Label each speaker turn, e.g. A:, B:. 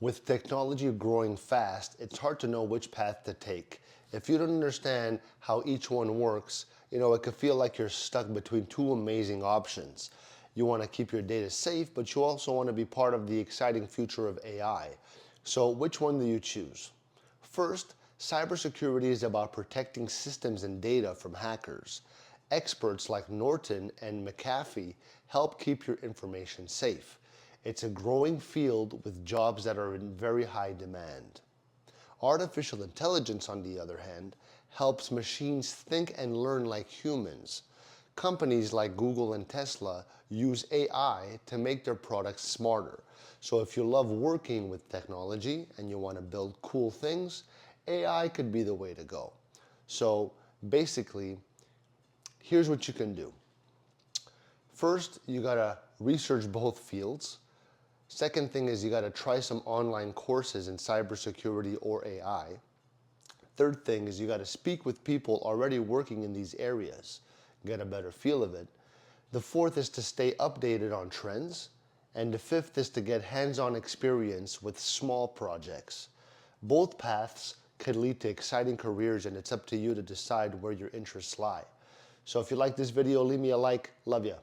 A: With technology growing fast, it's hard to know which path to take. If you don't understand how each one works, it could feel like you're stuck between two amazing options. You want to keep your data safe, but you also want to be part of the exciting future of AI. So which one do you choose? First, cybersecurity is about protecting systems and data from hackers. Experts like Norton and McAfee help keep your information safe. It's a growing field with jobs that are in very high demand. Artificial intelligence, on the other hand, helps machines think and learn like humans. Companies like Google and Tesla use AI to make their products smarter. So if you love working with technology and you want to build cool things, AI could be the way to go. So basically, here's what you can do. First, you gotta research both fields. Second thing is you gotta try some online courses in cybersecurity or AI. Third thing is you gotta speak with people already working in these areas, get a better feel of it. The fourth is to stay updated on trends. And the fifth is to get hands-on experience with small projects. Both paths could lead to exciting careers, and it's up to you to decide where your interests lie. So if you like this video, leave me a like. Love ya.